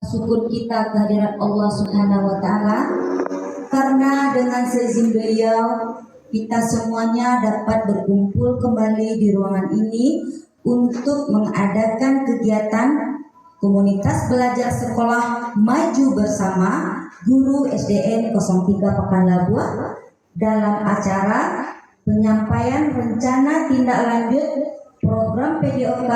Syukur kita kehadirat Allah Subhanahu wa Ta'ala, karena dengan seizin beliau kita semuanya dapat berkumpul kembali di ruangan ini untuk mengadakan kegiatan komunitas belajar sekolah maju bersama guru SDN 03 Pekan Labuan dalam acara penyampaian rencana tindak lanjut program PJOK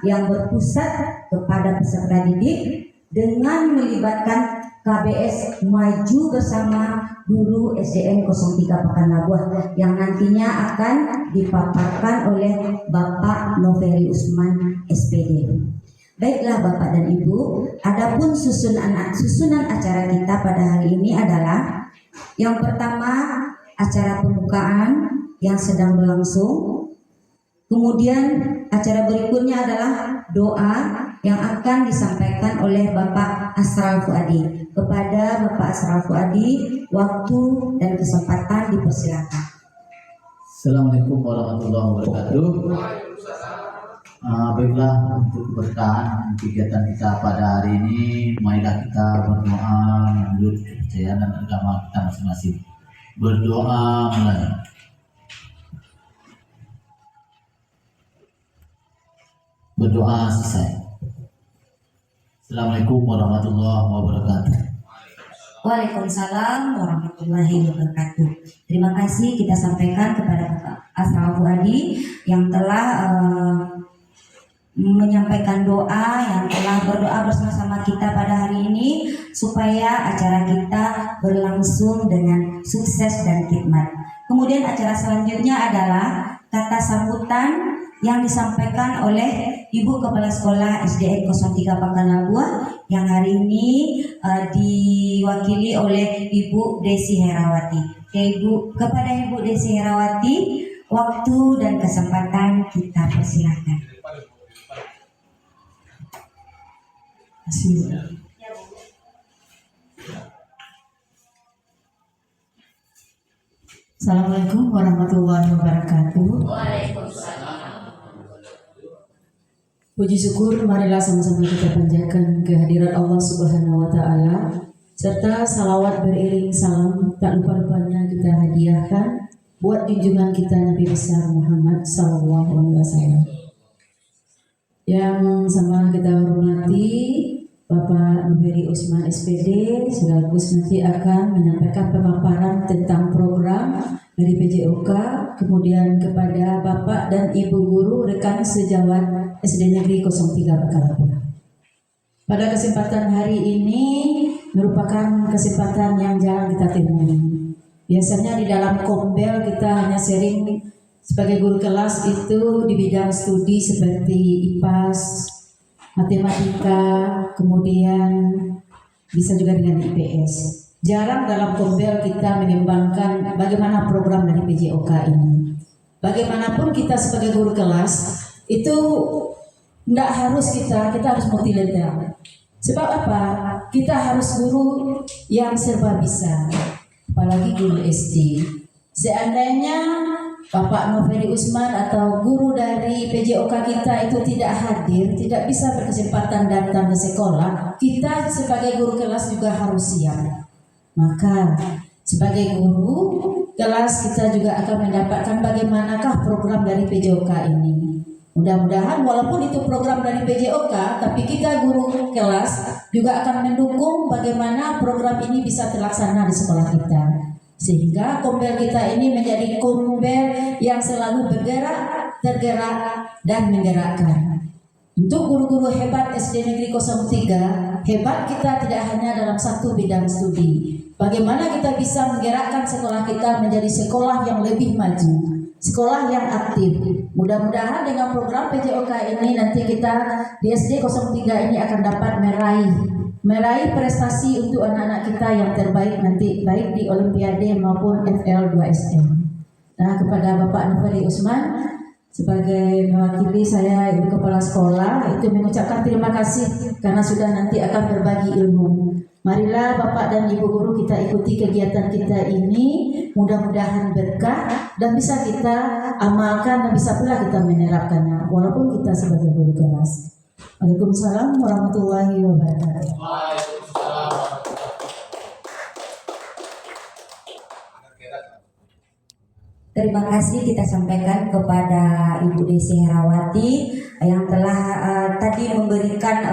yang berpusat kepada peserta didik dengan melibatkan KBS Maju Bersama Guru SDN 03 Pekan Labuan yang nantinya akan dipaparkan oleh Bapak Noveri Usman SPD. Baiklah Bapak dan Ibu, adapun susunan acara kita pada hari ini adalah yang pertama acara pembukaan yang sedang berlangsung. Kemudian acara berikutnya adalah doa yang akan disampaikan oleh Bapak Asral Fuadi. Kepada Bapak Asral Fuadi, waktu dan kesempatan dipersilakan. Assalamualaikum warahmatullahi wabarakatuh. Baiklah, untuk keberkahan kegiatan kita pada hari ini, marilah kita berdoa menurut kepercayaan dan agama kita masing-masing. Berdoa mulai. Berdoa selesai. Assalamualaikum warahmatullahi wabarakatuh. Waalaikumsalam warahmatullahi wabarakatuh. Terima kasih kita sampaikan kepada Bapak Asral Fuadi yang telah menyampaikan doa, yang telah berdoa bersama-sama kita pada hari ini supaya acara kita berlangsung dengan sukses dan khidmat. Kemudian acara selanjutnya adalah kata sambutan yang disampaikan oleh Ibu Kepala Sekolah SDN 03 Pekan Labuan yang hari ini diwakili oleh Ibu Desi Herawati. Kepada Ibu Desi Herawati, waktu dan kesempatan kita persilakan. Assalamualaikum warahmatullahi wabarakatuh. Waalaikumsalam. Puji syukur marilah sama-sama kita panjatkan kehadirat Allah Subhanahu wa Ta'ala, serta salawat beriring salam tak lupa-lupanya kita hadiahkan buat junjungan kita Nabi besar Muhammad sallallahu alaihi wasallam. Yang sama kita hormati Bapak Noveri Usman SPD sekaligus nanti akan menyampaikan pemaparan tentang program dari PJOK, kemudian kepada Bapak dan Ibu guru rekan sejawat SD Negeri 03 Pekan Labuan. Pada kesempatan hari ini merupakan kesempatan yang jarang kita temui. Biasanya di dalam kombel kita hanya sharing sebagai guru kelas itu di bidang studi seperti IPAS, matematika, kemudian bisa juga dengan IPS. Jarang dalam kombel kita mengembangkan bagaimana program dari PJOK ini. Bagaimanapun kita sebagai guru kelas itu tidak harus kita harus multilevel. Sebab apa? Kita harus guru yang serba bisa, apalagi guru SD. Seandainya Bapak Noveri Usman atau guru dari PJOK kita itu tidak hadir, tidak bisa berkesempatan datang ke sekolah, kita sebagai guru kelas juga harus siap. Maka sebagai guru kelas kita juga akan mendapatkan bagaimanakah program dari PJOK ini. Mudah-mudahan walaupun itu program dari PJOK, tapi kita guru kelas juga akan mendukung bagaimana program ini bisa terlaksana di sekolah kita. Sehingga kombel kita ini menjadi kombel yang selalu bergerak, tergerak, dan menggerakkan. Untuk guru-guru hebat SD Negeri 03, hebat kita tidak hanya dalam satu bidang studi. Bagaimana kita bisa menggerakkan sekolah kita menjadi sekolah yang lebih maju, sekolah yang aktif. Mudah-mudahan dengan program PJOK ini nanti kita di SD 03 ini akan dapat meraih prestasi untuk anak-anak kita yang terbaik nanti, baik di Olimpiade maupun FL2SM. Nah, kepada Bapak Noveri Usman sebagai mewakili saya Ibu Kepala Sekolah itu mengucapkan terima kasih karena sudah nanti akan berbagi ilmu. Marilah Bapak dan Ibu guru kita ikuti kegiatan kita ini, mudah-mudahan berkah dan bisa kita amalkan dan bisa pula kita menerapkannya walaupun kita sebagai guru kelas. Waalaikumsalam warahmatullahi wabarakatuh. Terima kasih kita sampaikan kepada Ibu Desi Herawati yang telah tadi memberikan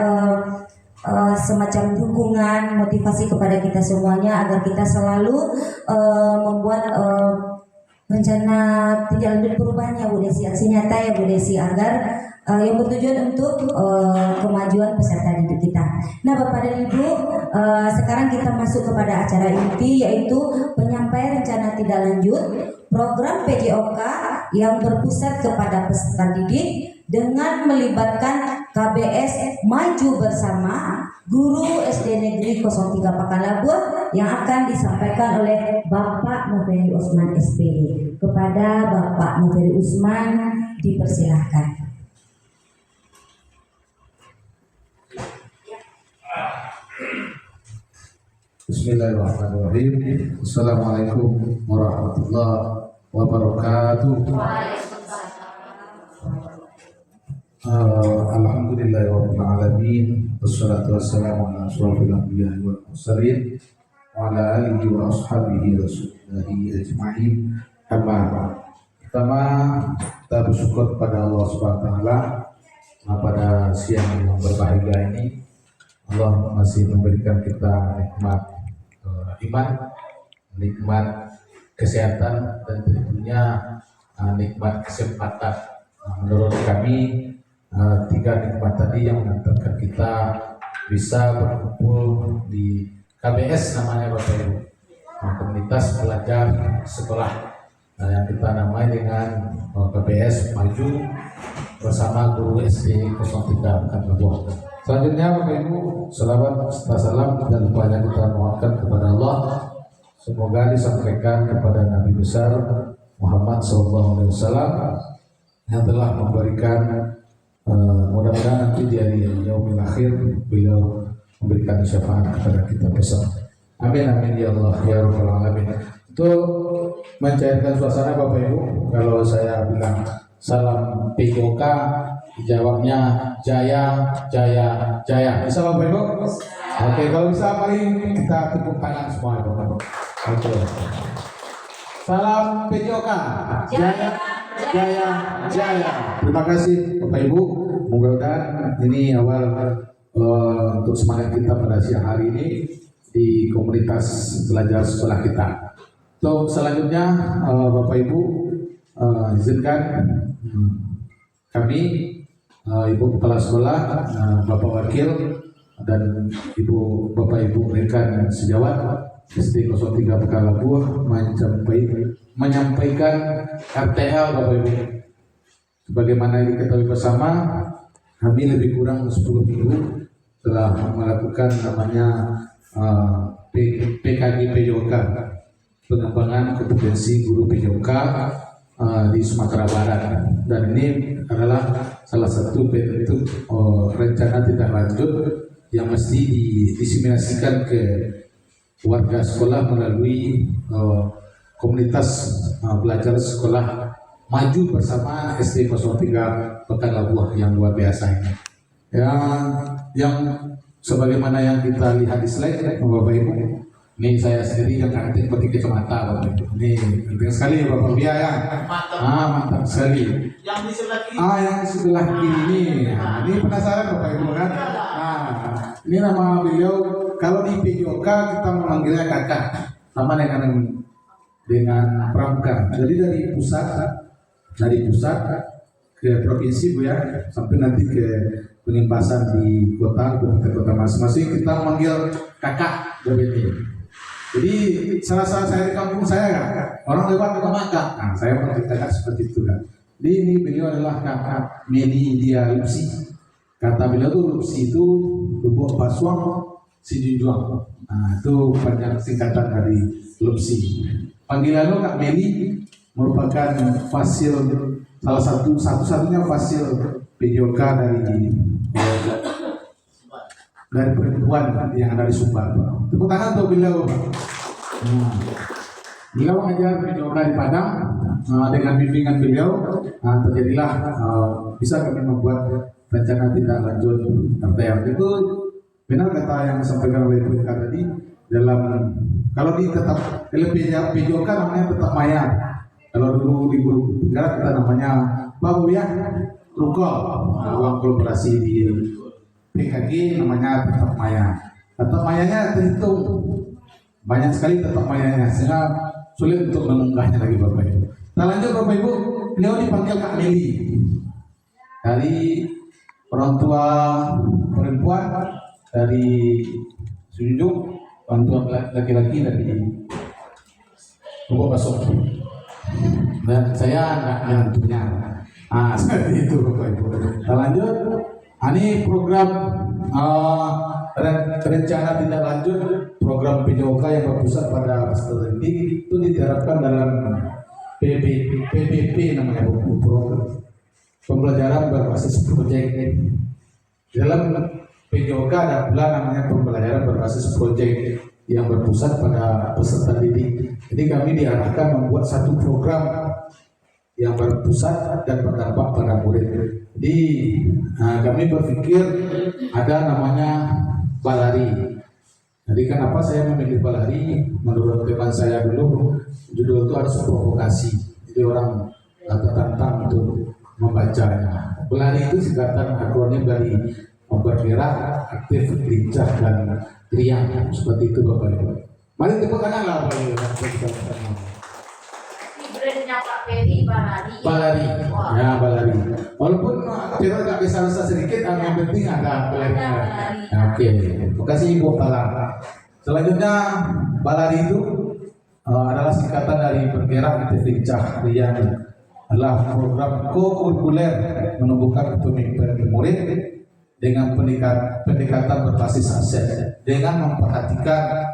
semacam dukungan motivasi kepada kita semuanya agar kita selalu membuat rencana tindak lanjut perubahan ya Bu Desi, aksi nyata ya Bu Desi, agar yang bertujuan untuk kemajuan peserta didik kita. Nah Bapak dan Ibu, sekarang kita masuk kepada acara inti, yaitu penyampaian rencana tindak lanjut program PJOK yang berpusat kepada peserta didik dengan melibatkan KBS Maju Bersama Guru SD Negeri 03 Pakalabuh yang akan disampaikan oleh Bapak Noferi Usman SPD. Kepada Bapak Noferi Usman dipersilahkan. Bismillahirrahmanirrahim. Assalamualaikum warahmatullahi wabarakatuh. Alhamdulillahirabbil alamin. Wassalatu wassalamu ala asyrofil anbiya'i wal mursalin wa ala alihi wa ashabihi rasulillahi ajma'in. Amma ba'd. Pertama, kita bersyukur kepada Allah Subhanahu wa taala pada siang yang berbahagia ini. Allah masih memberikan kita nikmat iman, nikmat kesehatan, dan tentunya nikmat kesempatan. Menurut kami, tiga nikmat tadi yang mengantarkan kita bisa berkumpul di KBS namanya Bapak Ibu, komunitas belajar sekolah yang kita namai dengan KBS Maju Bersama Guru SD 03 Pakalabuh. Selanjutnya Bapak Ibu, selawat serta salam dan banyak kita mohonkan kepada Allah, semoga disampaikan kepada Nabi besar Muhammad SAW yang telah memberikan mudah-mudahan nanti di hari yaumil akhir beliau memberikan syafaat kepada kita bersama. Amin amin ya Allah ya rabbal alamin. Untuk mencairkan suasana Bapak Ibu, kalau saya bilang salam PJOK, jawabnya jaya jaya jaya. Bisa Bapak Ibu? Oke, kalau bisa mari kita tepuk tangan semua Bapak Ibu. Oke. Salam PJOK. Jaya jaya jaya. Terima kasih Bapak Ibu. Mudah-mudahan ini awal untuk semangat kita pada siang hari ini di komunitas belajar sekolah kita. Untuk selanjutnya Bapak Ibu, izinkan kami Ibu Kepala Sekolah, Bapak Wakil, dan Bapak Ibu rekan sejawat SD 03 Pakalabuh menyampaikan RTL Bapak Ibu. Sebagaimana diketahui bersama, kami lebih kurang 10 minggu telah melakukan namanya PKG PJOK, pengembangan kompetensi guru PJOK di Sumatera Barat, dan ini adalah salah satu bentuk rencana tindak lanjut yang mesti didiseminasikan ke warga sekolah melalui komunitas belajar sekolah maju bersama SD 03 Pakalabuh yang luar biasa ini. Yang sebagaimana yang kita lihat di slide Bapak Ibu, ini saya sendiri yang kantin pakai kacamata Bapak Ibu. Ini penting sekali Bapak Bia ya. Mantap sekali. Yang di sebelah kiri. Yang di sebelah kiri ini. Ini penasaran Bapak Ibu kan? Ini nama beliau, kalau di PJOK kita memanggilnya kakak, sama dengan pramuka. Jadi dari pusat ke provinsi Bu ya, sampai nanti ke penimpasan di kota masing-masing kita memanggil kakak BBT. Jadi salah saya di kampung saya kan, orang lewat ke kakak. Nah, saya memanggil kakak seperti itu kan. Jadi ini beliau adalah kakak Medi Dia Lupsi. Kata beliau tuh Lupsi itu Lubuk Pasuang Sijunjuang. Nah, itu panjang singkatan dari Lupsi. Panggilan lo Kak Meli merupakan fasil salah satu-satunya fasil PJOK dari perempuan yang ada di Sumbar. Tepuk tangan untuk beliau. Beliau mengajar PJOK di Padang, dengan bimbingan beliau terjadilah bisa kami membuat rencana tindak lanjut RTR itu benar kata yang disampaikan oleh Ibu Eka tadi, dalam kalau di tetap LPJOK namanya tetap maya. Kalau dulu di guru negara kita namanya Babu ya Rukol, ruang kolaborasi di PKG namanya tetap maya. Tetap mayanya terhitung banyak sekali tetap mayanya sehingga sulit untuk mengunggahnya lagi Bapak Ibu. Nah lanjut Bapak Ibu, beliau dipanggil Kak Meli dari orang tua perempuan dari Sunjung, orang tua laki-laki dari Bogor Basok. Dan saya anak menantunya. Seperti itu Bapak Ibu. Kita lanjut. Ini program rencana tindak lanjut program PJOK yang berpusat pada peserta didik itu diterapkan dalam PBP namanya program pembelajaran berbasis proyek. Dalam PJOK ada pula namanya pembelajaran berbasis proyek yang berpusat pada peserta didik. Jadi kami diarahkan membuat satu program yang berpusat dan berdampak pada murid. Jadi kami berpikir ada namanya Balari. Jadi kenapa saya memilih Balari? Menurut teman saya dulu judul itu harus provokasi. Jadi orang tertantang untuk membacanya. Balari itu singkatan akronim dari bergerak, aktif, lincah dan riang. Seperti itu Bapak Ibu. Mari tepuk tangan lah Bapak Ibu. Brandnya Pak Ferry Balari. Balari, ya Balari. Walaupun kita agak bisa sedikit, yang penting ada Balarinya. Oke, terima kasih Ibu Pala. Selanjutnya Balari itu adalah singkatan dari bergerak, aktif, lincah, riang. Adalah program co-kurikuler menumbuhkan kepemimpinan murid dengan pendekatan berbasis aset dengan memperhatikan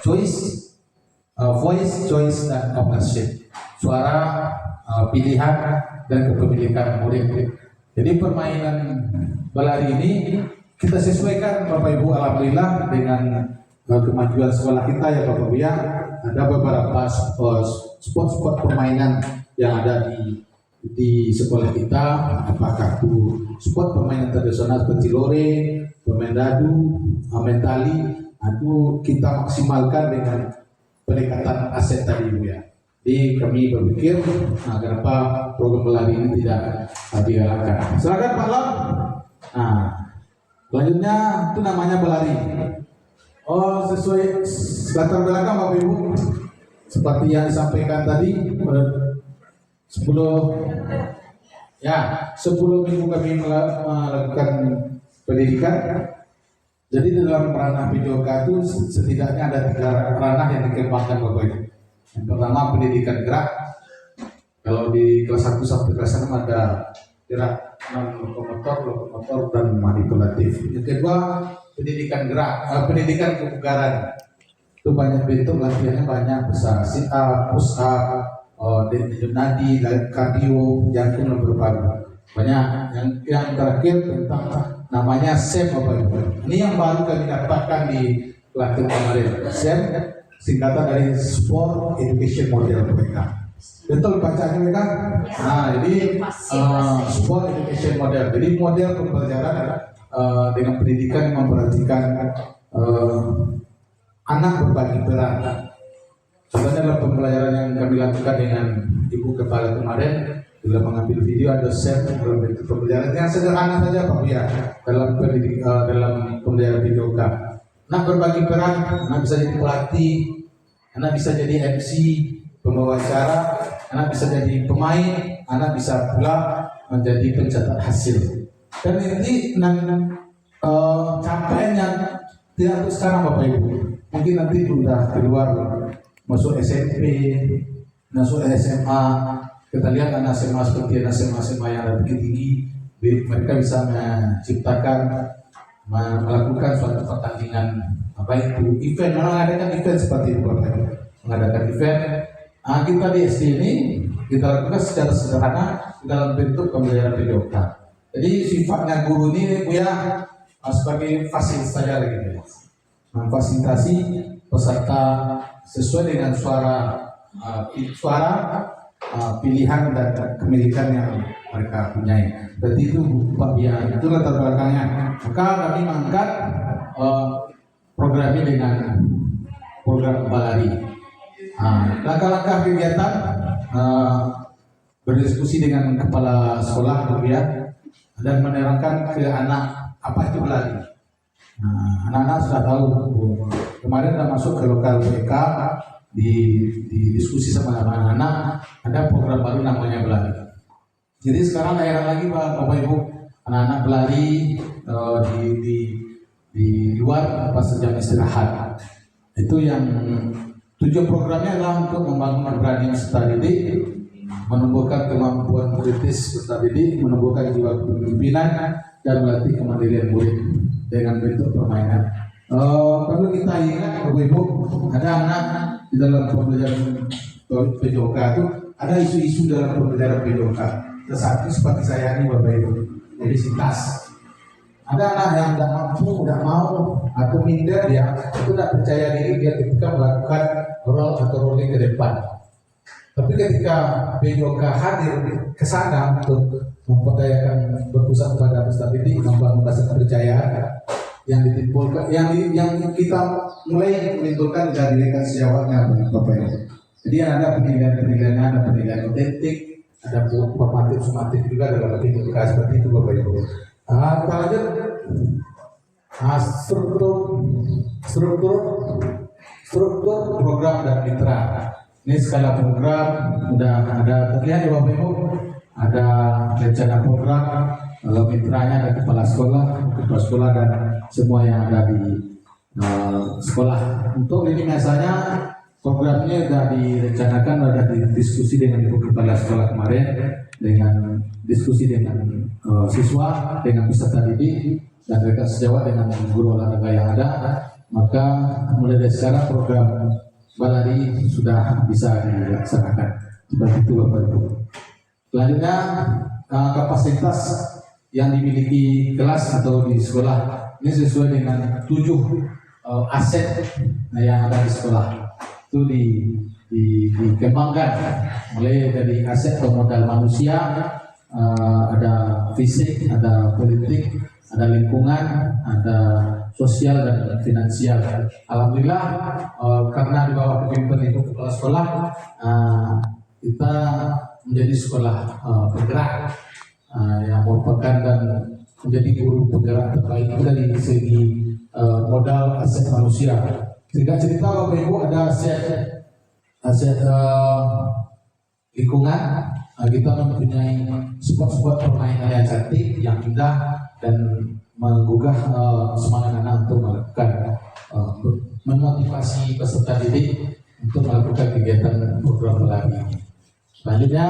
voice, choice, dan ownership. Suara, pilihan, dan kepemilikan murid. Jadi permainan Balari ini kita sesuaikan Bapak Ibu alhamdulillah dengan kemajuan sekolah kita ya Bapak Ibu ya. Ada beberapa spot-spot permainan yang ada di sekolah kita, apakah itu spot permainan tradisional seperti lore, pemain dadu, mentali, itu kita maksimalkan dengan pendekatan aset tadi Bu ya. Jadi kami berpikir, kenapa program Balari ini tidak digalakkan. Silakan Pak Lam. Selanjutnya itu namanya Balari. Sesuai latar belakang Bapak Ibu, seperti yang disampaikan tadi, 10 minggu kami melakukan pendidikan. Jadi dalam ranah PJOK itu setidaknya ada 3 ranah yang dikembangkan Bapak Ibu. Yang pertama pendidikan gerak. Kalau di kelas 1 sampai kelas 6 ada gerak lokomotor dan manipulatif. Yang kedua pendidikan gerak, pendidikan kebugaran. Itu banyak bentuk latihannya banyak, besar sit up, push up, denyut nadi, kardio, jantung dan berpadu. Banyak. Yang terakhir tentang namanya SEM Bapak Ibu. Ini yang baru kami dapatkan di pelatihan kemarin. SEM singkatan dari Sport Education Model mereka. Betul bacanya mereka? Jadi Sport Education Model. Jadi model pembelajaran dengan pendidikan yang memperhatikan anak berbagi peran. Contohnya dalam pembelajaran yang kami lakukan dengan Ibu Kepala kemarin, dalam mengambil video ada set dalam bentuk pembelajaran yang sederhana saja Pak ya dalam pembelajaran video kan. Anak berbagi peran, anak bisa jadi pelatih, anak bisa jadi MC, pembawa acara, anak bisa jadi pemain, anak bisa pula menjadi pencatat hasil. Dan ini capaiannya tidak untuk sekarang Bapak Ibu. Mungkin nanti sudah keluar masuk SMP, masuk SMA. Kita lihat anak SMA seperti anak SMA yang ada bukit tinggi, mereka bisa menciptakan, melakukan suatu pertandingan apa itu event, mengadakan event seperti itu Bapak Ibu. Mengadakan event. Kita di SD ini kita lakukan secara sederhana dalam bentuk pembelajaran PJOK. Jadi sifatnya guru ini Bu ya sebagai fasilitas saja lagi, memfasilitasi peserta sesuai dengan suara pilihan dan kemilikan yang mereka punyai. Berarti itu Pak Bia, itu latar belakangnya. Maka kami mengangkat program ini dengan program Balari. Langkah-langkah kegiatan berdiskusi dengan kepala sekolah Pak Bia dan menerangkan ke anak apa itu Balari. Anak-anak sudah tahu. Kemarin sudah masuk ke lokal BK di diskusi sama anak-anak, ada program baru namanya Belari. Jadi sekarang daerah lagi Bapak Ibu, anak-anak berlari di luar pas jam istirahat. Itu yang tujuan programnya adalah untuk membangun keberanian peserta didik, menumbuhkan kemampuan kritis peserta didik, menumbuhkan jiwa kepemimpinan, dan melatih kemandirian murid dengan bentuk permainan. Perlu kita ingat Bapak Ibu, ada anak di dalam pembelajaran PJOK itu ada isu-isu dalam pembelajaran PJOK. Satu seperti saya ini Bapak Ibu, jadi sintas. Ada anak yang tidak mampu, tidak mau atau minder, dia itu tidak percaya diri dia ketika melakukan role atau rolling ke depan. Tapi ketika PJOK hadir ke sana untuk memperdayakan berpusat pada peserta didik, membangun rasa kepercayaan yang ditimbulkan, yang kita mulai menimbulkan dari diri sejawatnya Bapak Ibu. Jadi ada penilaian, ada penilaian otentik, ada formatif sumatif juga dalam PJOK seperti itu Bapak Ibu. Kita lanjut. Struktur program dan mitra. Ini skala program sudah ada terlihat ya Bapak Ibu. Ada rencana program, mitranya ada kepala sekolah dan semua yang ada di sekolah. Untuk ini biasanya programnya sudah direncanakan, sudah didiskusi dengan ibu kepala sekolah kemarin, dengan diskusi dengan siswa, dengan peserta didik dan rekan sejawat dengan guru olahraga yang ada. Maka mulai dari sekarang program Balari sudah bisa dilaksanakan. Seperti itu Bapak Ibu. Selanjutnya kapasitas yang dimiliki kelas atau di sekolah ini sesuai dengan 7 aset yang ada di sekolah. Itu dikembangkan mulai dari aset atau modal manusia, ada fisik, ada politik, ada lingkungan, ada sosial dan finansial. Alhamdulillah karena di bawah kepemimpinan ibu kepala sekolah kita menjadi sekolah bergerak yang merupakan dan menjadi guru penggerak terbaik dari segi modal aset manusia. Sehingga cerita Bapak Ibu ada aset lingkungan, kita mempunyai spot-spot permainan yang cantik, yang indah dan menggugah semangat anak untuk melakukan memotivasi peserta didik untuk melakukan kegiatan program Balari ini. Selanjutnya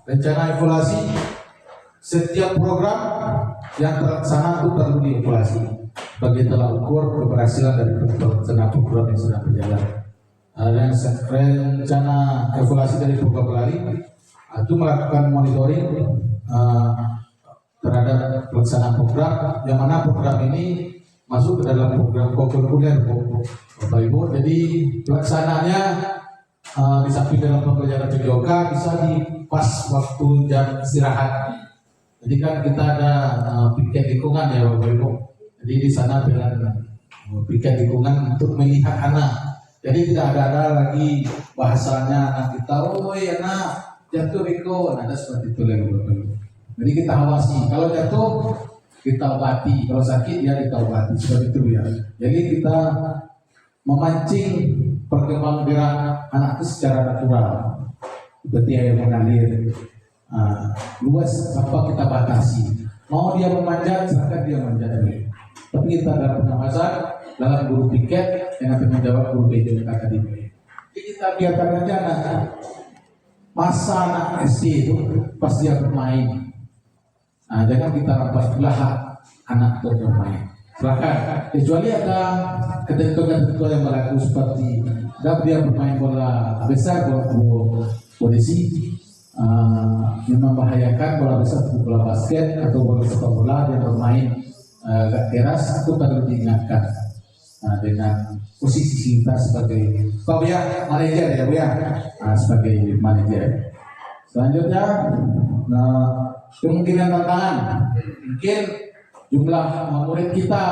rencana evaluasi. Setiap program yang terlaksana itu perlu dievaluasi bagi telah ukur keberhasilan dari rencana program yang sedang berjalan. Rencana evaluasi dari program Balari itu melakukan monitoring terhadap pelaksanaan program, yang mana program ini masuk ke dalam program kurikuler Bapak Ibu. Jadi pelaksanaannya di samping dalam pembelajaran PJOK bisa di pas waktu jam istirahat. Jadi kan kita ada piket lingkungan ya Bapak Ibu. Jadi di sana dengan piket lingkungan untuk melihat anak. Jadi tidak ada lagi bahasanya anak kita, oh ya anak jatuh Riko, ada seperti itu lagi Bapak Ibu. Jadi kita awasi, kalau jatuh kita obati, kalau sakit ya kita obati, seperti itu ya. Jadi kita memancing perkembangan gerak anak itu secara natural, seperti air mengalir. Luas apa kita batasi. Mau dia memanjat, silakan dia memanjat. Tapi kita dalam pengawasan, dalam guru piket dengan tanggung jawab guru PJOK tadi. Jadi kita biarkan aja anak masa anak SD itu pas dia bermain. Jangan kita rampas pula hak anak untuk bermain. Silakan. Kecuali ada ketentuan-ketentuan yang berlaku seperti dia bermain bola besar, bola polisi, membahayakan bola besar seperti bola basket atau bola sepak bola yang bermain agak keras, itu perlu diingatkan dengan posisi kita sebagai manajer ya Bu ya, sebagai manajer. Selanjutnya, kemungkinan tantangan. Mungkin jumlah murid kita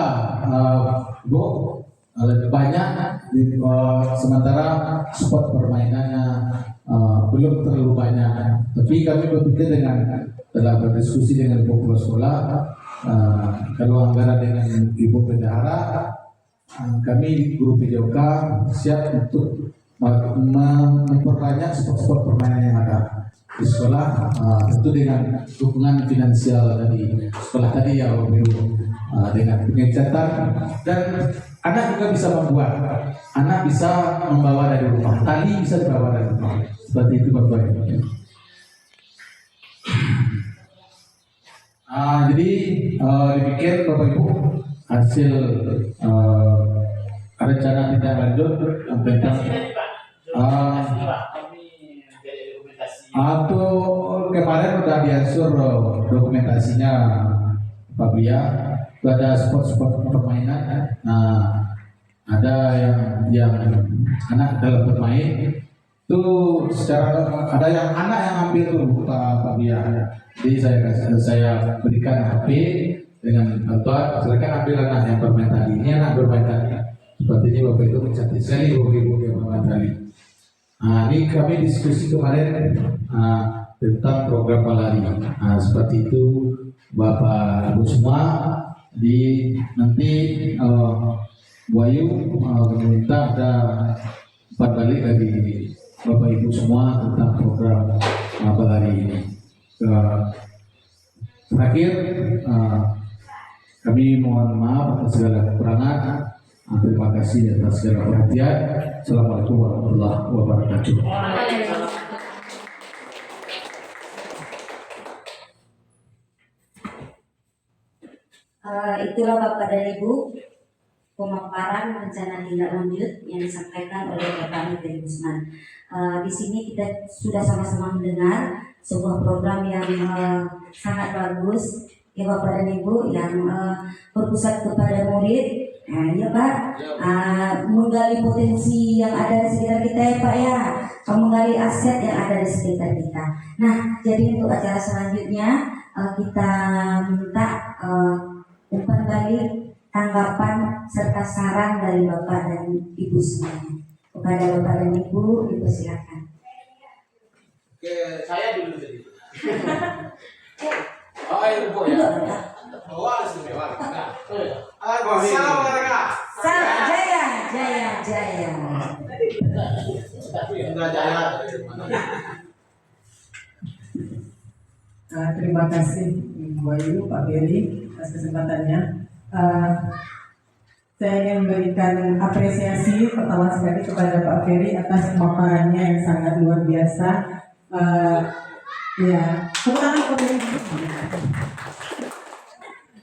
Bu lebih banyak sementara spot permainannya belum terlalu banyak. Tapi kami berpikir telah berdiskusi dengan Ibu Kepala Sekolah, kalau anggaran dengan Ibu Bendahara, kami guru PJOK siap untuk memperbanyak spot-spot permainan yang ada di sekolah, tentu dengan dukungan finansial dari sekolah tadi yang dengan pengecatan, dan anak juga bisa membuat, anak bisa membawa dari rumah, tali bisa dibawa dari rumah, seperti itu Bapak Ibu. Jadi dipikir Bapak Ibu hasil rencana tindak lanjut tentang atau kemarin udah diatur dokumentasinya Pak Bia, ada spot-spot permainan. Nah, ada yang anak dalam bermain itu secara ada yang anak yang ambil tuh Pak Bia. Jadi saya berikan HP dengan silakan ambil anak yang bermain tadi. Ini anak bermain tadi. Seperti ini Bapak itu mencatat sekali ibu yang bermain tadi. Nah, ini kami diskusi kemarin tentang program balari. Seperti itu Bapak Ibu semua. Nanti Bu Ayu meminta ada 4 balik dari Bapak Ibu semua tentang program balari ini. Terakhir, kami mohon maaf atas segala kekurangan. Terima kasih atas segala perhatian. Assalamualaikum warahmatullahi wabarakatuh. Itulah Bapak dan Ibu pemaparan rencana tindak lanjut yang disampaikan oleh Bapak Menteri Usman. Di sini kita sudah sama-sama mendengar sebuah program yang sangat bagus ya Bapak dan Ibu, yang berpusat kepada murid. Ya Pak, menggali potensi yang ada di sekitar kita ya Pak ya, menggali aset yang ada di sekitar kita. Nah, jadi untuk acara selanjutnya kita minta umpan balik, tanggapan serta saran dari Bapak dan Ibu semuanya. Kepada Bapak dan Ibu, dipersilakan. Oke, saya dulu tadi. Oh, Ibu ya. Jaya. Terima kasih Ibu Ayu, Pak Beri atas kesempatannya. Saya ingin memberikan apresiasi pertama sekali kepada Pak Ferry atas pemaparannya yang sangat luar biasa.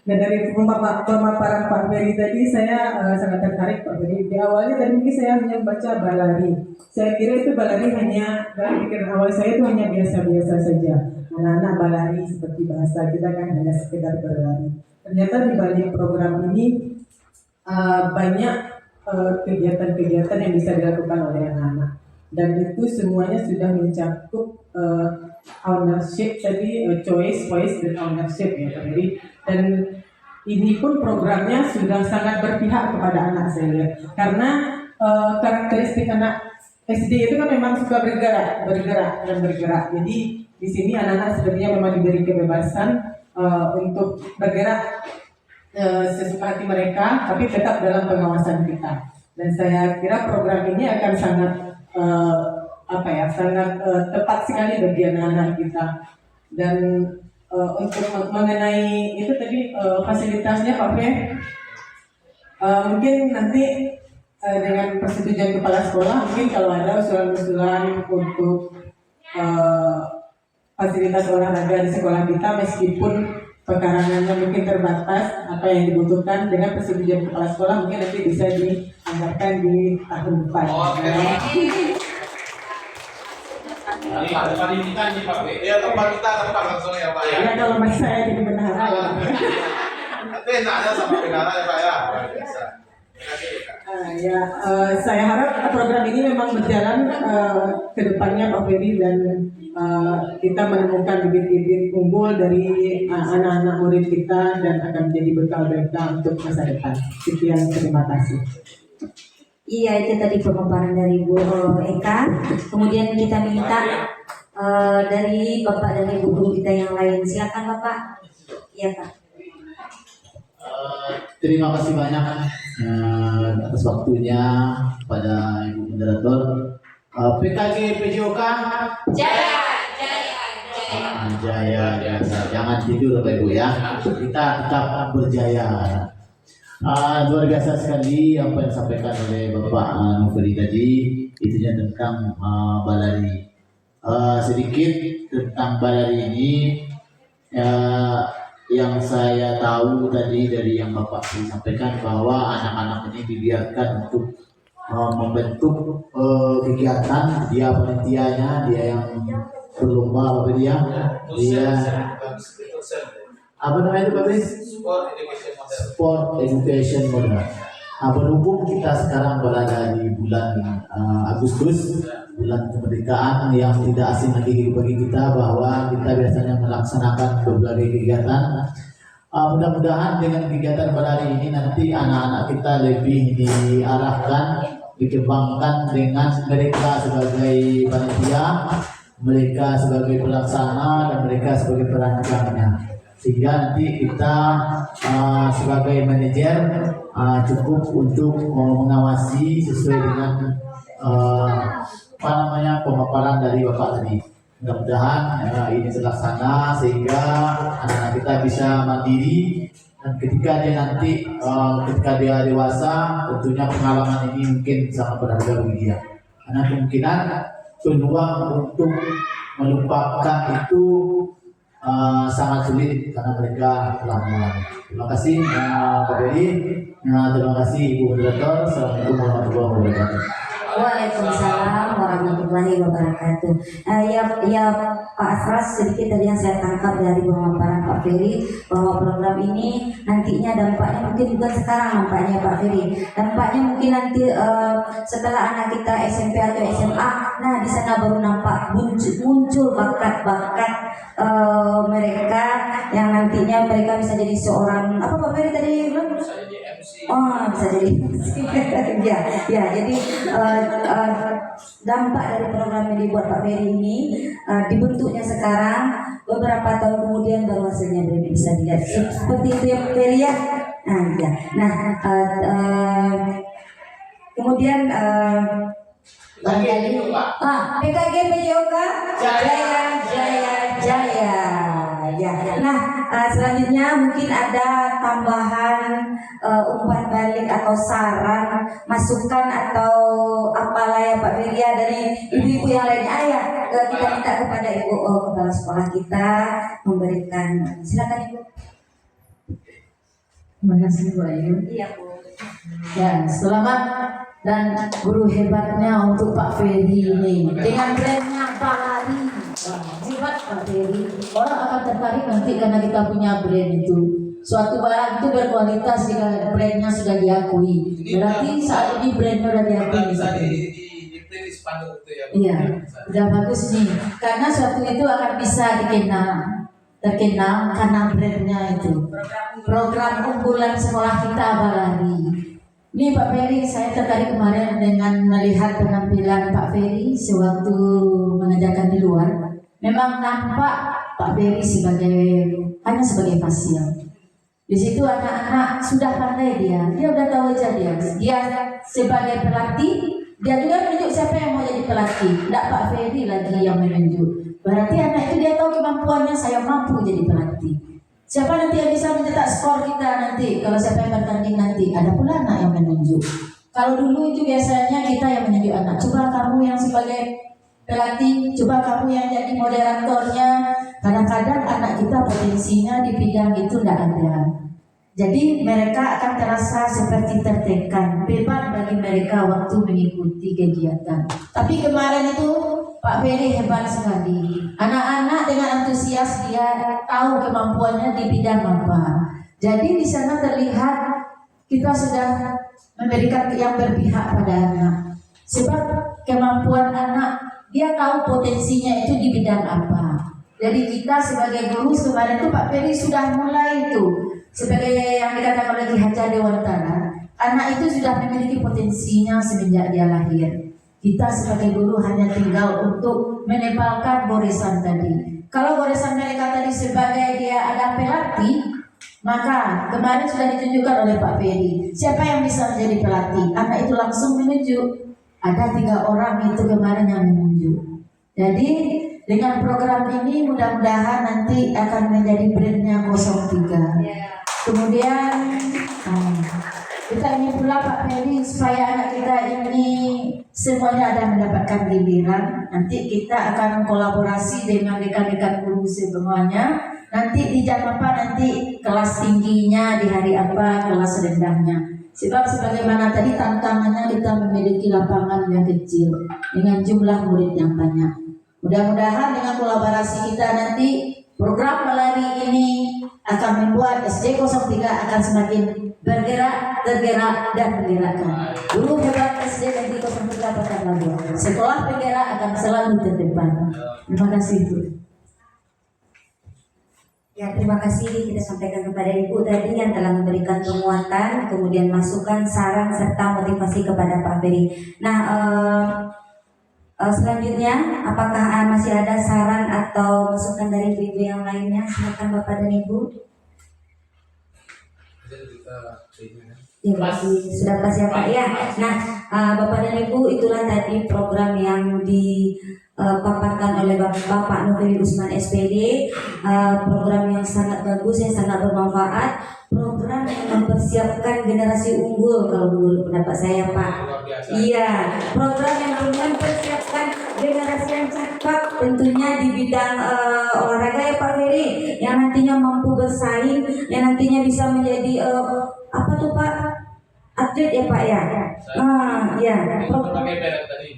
Dan dari pemaparan Pak Ferry tadi saya sangat tertarik Pak Ferry. Di awalnya tadi mungkin saya hanya baca balari. Saya kira itu balari hanya, dalam pikiran awal saya itu hanya biasa-biasa saja. Anak-anak balari seperti bahasa kita kan hanya sekedar berlari. Ternyata di balik program ini banyak kegiatan-kegiatan yang bisa dilakukan oleh anak-anak. Dan itu semuanya sudah mencakup ownership tadi, choice, voice, dan ownership ya Pak Ferry. Dan ini pun programnya sudah sangat berpihak kepada anak saya lihat. Karena karakteristik anak SD itu kan memang suka bergerak. Jadi di sini anak-anak sebenarnya memang diberi kebebasan untuk bergerak sesuka hati mereka, tapi tetap dalam pengawasan kita. Dan saya kira program ini akan sangat sangat tepat sekali bagi anak-anak kita. Dan untuk mengenai itu tadi fasilitasnya Pak Fe, mungkin nanti dengan persetujuan kepala sekolah, mungkin kalau ada usulan-usulan untuk fasilitas olahraga di sekolah kita, meskipun pekarangannya mungkin terbatas, apa yang dibutuhkan dengan persetujuan kepala sekolah mungkin nanti bisa dianggarkan di tahun depan. Iya, tempat kita langsung ya Pak ya. Ya kalau mas saya jadi bendahara ya. Nanti enaknya sama bendahara ya Pak ya. Saya harap program ini memang berjalan ke depannya Pak Ferry, dan kita menemukan bibit-bibit unggul dari anak-anak murid kita dan akan menjadi bekal mereka untuk masa depan. Sekian, terima kasih. Iya, itu tadi pemaparan dari Bu Eka. Kemudian kita minta dari Bapak dan Ibu guru kita yang lain. Silakan Bapak. Iya Pak. Terima kasih banyak atas waktunya pada Ibu Moderator. PKG PJOK Jaya. Jaya. Jangan tidur Bapak Ibu ya. Kita tetap berjaya. Luar biasa sekali apa yang disampaikan oleh Bapak Nufri tadi. Itunya tentang balari. Sedikit tentang balari ini. Yang saya tahu tadi dari yang Bapak sampaikan bahwa anak-anak ini dibiarkan untuk membentuk kegiatan, dia panitianya, dia yang berlomba, Bapak dia apa namanya itu Bapak? Sport Education Model. Berhubung kita sekarang berada di bulan Agustus, bulan kemerdekaan yang tidak asing lagi bagi kita bahwa kita biasanya melaksanakan berbagai kegiatan. Mudah-mudahan dengan kegiatan pada hari ini nanti anak-anak kita lebih diarahkan, dikembangkan dengan mereka sebagai panitia, mereka sebagai pelaksana, dan mereka sebagai perancangnya. Sehingga nanti kita sebagai manajer cukup untuk mengawasi sesuai dengan pemaparan dari Bapak tadi. Mudah-mudahan ini terlaksana sehingga anak-anak kita bisa mandiri, dan ketika dia nanti ketika dia dewasa tentunya pengalaman ini mungkin sangat berharga bagi dia, karena kemungkinan peluang untuk melupakan itu sangat sulit karena mereka telah mengalami. Terima kasih Pak Beri, terima kasih Ibu Moderator. Assalamualaikum warahmatullahi wabarakatuh. Waalaikumsalam warahmatullahi wabarakatuh. Ya Pak Asras, sedikit tadi yang saya tangkap dari pemaparan Pak Ferry bahwa program ini nantinya dampaknya mungkin bukan sekarang nampaknya Pak Ferry. Dampaknya mungkin nanti setelah anak kita SMP atau SMA, nah di sana baru nampak muncul bakat-bakat mereka yang nantinya mereka bisa jadi seorang apa Pak Ferry tadi bilang? Oh, bisa jadi ya jadi dampak dari program yang dibuat Pak Ferry ini dibentuknya sekarang, beberapa tahun kemudian baru hasilnya bisa dilihat seperti itu ya Pak Ferry ya. Kemudian barangkali PKG PJOK Jaya. Ya. Nah, selanjutnya mungkin ada tambahan umpan balik atau saran, masukan atau apalah ya Pak Ferry dari ibu-ibu yang lainnya. Kita minta kepada Ibu Kepala Sekolah kita memberikan. Silakan Ibu. Terima kasih Bu Ayu. Iya Bu. Ya, selamat dan guru hebatnya untuk Pak Ferry ini dengan brandnya Balari. Hebat Pak Ferry. Orang akan tertarik nanti karena kita punya brand itu. Suatu barang itu berkualitas jika brandnya sudah diakui. Berarti saat ini brandnya sudah diakui. Iya, sudah bagus nih. Karena suatu itu akan bisa terkenal karena brandnya itu. Program unggulan sekolah kita Balari. Ini Pak Ferry, saya tertarik kemarin dengan melihat penampilan Pak Ferry sewaktu mengajarkan di luar. Memang nampak Pak Ferry hanya sebagai fasil. Di situ anak-anak sudah pandai dia udah tahu aja dia sebagai pelatih, dia juga menunjuk siapa yang mau jadi pelatih. Tidak Pak Ferry lagi yang menunjuk. Berarti anak itu dia tahu kemampuannya, saya mampu jadi pelatih. Siapa nanti yang bisa mencetak skor kita nanti? Kalau siapa yang bertanding nanti, ada pula anak yang menunjuk. Kalau dulu itu biasanya kita yang menunjuk anak. Coba kamu yang sebagai pelatih, coba kamu yang jadi moderatornya. Kadang-kadang anak kita potensinya di bidang itu tidak ada. Jadi mereka akan terasa seperti tertekan, beban bagi mereka waktu mengikuti kegiatan. Tapi kemarin itu Pak Ferry hebat sekali. Anak-anak dengan antusias dia tahu kemampuannya di bidang apa. Jadi di sana terlihat kita sudah memberikan yang berpihak pada anak. Sebab kemampuan anak dia tahu potensinya itu di bidang apa. Jadi kita sebagai guru kemarin itu Pak Peri sudah mulai itu sebagai yang dikatakan oleh Ki Hajar Dewantara, anak itu sudah memiliki potensinya semenjak dia lahir. Kita sebagai guru hanya tinggal untuk menempelkan goresan tadi. Kalau goresan mereka tadi sebagai dia ada pelatih, maka kemarin sudah ditunjukkan oleh Pak Peri siapa yang bisa menjadi pelatih. Anak itu langsung menunjuk. Ada 3 orang itu kemarin yang menunjuk. Jadi dengan program ini mudah-mudahan nanti akan menjadi brandnya 03. Kemudian kita ingin pula Pak Peri supaya anak kita ini semuanya ada mendapatkan giliran. Nanti kita akan kolaborasi dengan rekan-rekan guru semuanya. Nanti di jam apa, nanti kelas tingginya di hari apa, kelas rendahnya. Sebab sebagaimana tadi tantangannya kita memiliki lapangan yang kecil dengan jumlah murid yang banyak. Mudah-mudahan dengan kolaborasi kita nanti program pelari ini akan membuat SD 03 akan semakin bergerak, tergerak dan menggerakkan. Guru hebat SD Negeri 03 Pekanbaru. Sekolah penggerak akan selalu terdepan. Terima kasih Bu. Ya, terima kasih kita sampaikan kepada Ibu tadi yang telah memberikan penguatan, kemudian masukan, saran, serta motivasi kepada Pak Peri. Nah, selanjutnya, apakah masih ada saran atau masukan dari ibu-ibu yang lainnya? Silakan Bapak dan Ibu. Ya, sudah pas ya Pak ya. Nah, Bapak dan Ibu, itulah tadi program yang dipaparkan oleh Bapak Nofri Usman SPD. Program yang sangat bagus, yang sangat bermanfaat. Program yang mempersiapkan generasi unggul kalau menurut pendapat saya Pak. Iya, program yang mempersiapkan generasi yang cakep tentunya di bidang olahraga ya Pak Ferry, yang nantinya mampu bersaing, yang nantinya bisa menjadi apa tuh Pak, atlet ya Pak ya. Ya.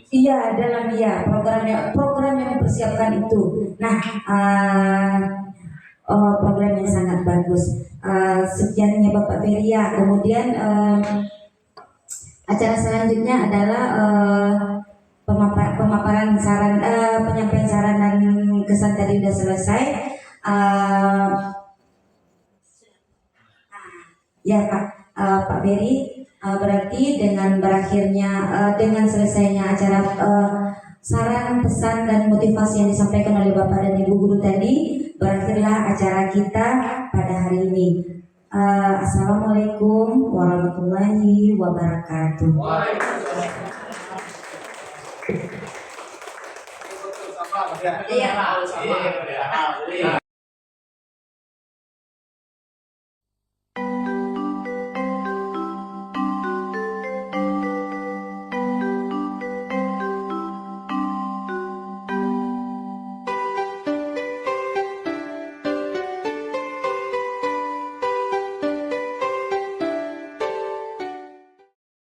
Iya, dalam program yang mempersiapkan itu. Nah, program yang sangat bagus. Sekiannya Bapak Ferry ya. Kemudian acara selanjutnya adalah pemaparan saran, penyampaian saran dan kesan tadi sudah selesai. Ya Pak, Pak Ferry, berarti dengan selesainya acara saran, pesan dan motivasi yang disampaikan oleh Bapak dan Ibu guru tadi, berakhirlah acara kita pada hari ini. Assalamualaikum warahmatullahi wabarakatuh. Iya, sama.